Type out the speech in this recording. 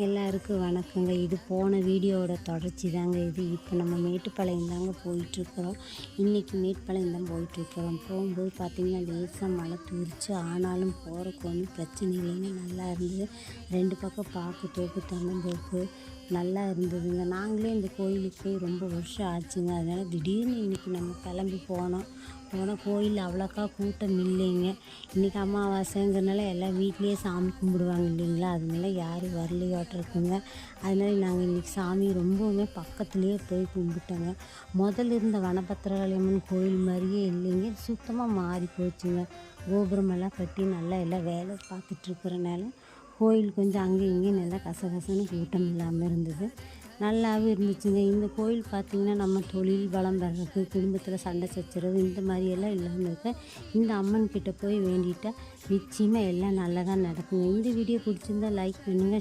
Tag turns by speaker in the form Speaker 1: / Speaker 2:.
Speaker 1: எல்லாருக்கும் வணக்கங்க. இது போன வீடியோவோட தொடர்ச்சி தாங்க இது. இப்போ நம்ம மேட்டுப்பாளையம் தாங்க போயிட்டுருக்குறோம். இன்றைக்கி மேட்டுப்பாளையம் தான் போயிட்டுருக்குறோம். போகும்போது பார்த்திங்கன்னா லேசாக மழை தூரிச்சு, ஆனாலும் போகிறக்கு ஒன்றும் பிரச்சனை இல்லைங்க, நல்லா இருந்தது. 2 பக்கம் பாக்கு தோப்பு, தென்னந்தோப்பு நல்லா இருந்ததுங்க. நாங்களே இந்த கோயிலுக்கு போய் ரொம்ப வருஷம் ஆச்சுங்க. அதனால் திடீர்னு இன்றைக்கி நம்ம கிளம்பி போனோம். கோயில் அவ்வளோக்கா கூட்டம் இல்லைங்க. இன்றைக்கி அமாவாசைங்கிறனால எல்லாம் வீட்லேயே சாமி கும்பிடுவாங்க இல்லைங்களா, அதனால யாரும் வரலையாட்டிருக்குங்க. அதனால நாங்கள் இன்றைக்கி சாமி ரொம்பவுமே பக்கத்துலேயே போய் கும்பிட்டோங்க. முதல்ல இருந்த வனபத்திரகாளியம்மன் கோயில் மாதிரியே இல்லைங்க, சுத்தமாக மாறி போச்சுங்க. கோபுரமெல்லாம் கட்டி நல்லா எல்லாம் வேலை பார்த்துட்ருக்கிறனால கோயில் கொஞ்சம் அங்கேயும் இங்கேயும் நல்லா கசகசன்னு கூட்டம் இல்லாமல் இருந்தது. நல்லாவே இருந்துச்சுங்க. இந்த கோயில் பார்த்திங்கன்னா நம்ம தொழில் வளம் வர்றதுக்கு, குடும்பத்தில் சண்டை சச்சரவு இந்த மாதிரியெல்லாம் இல்லாமல் இருக்க இந்த அம்மன் கிட்ட போய் வேண்டிட்டால் நிச்சயமாக எல்லாம் நல்லதாக நடக்குங்க. இந்த வீடியோ பிடிச்சிருந்தா லைக் பண்ணுங்கள்.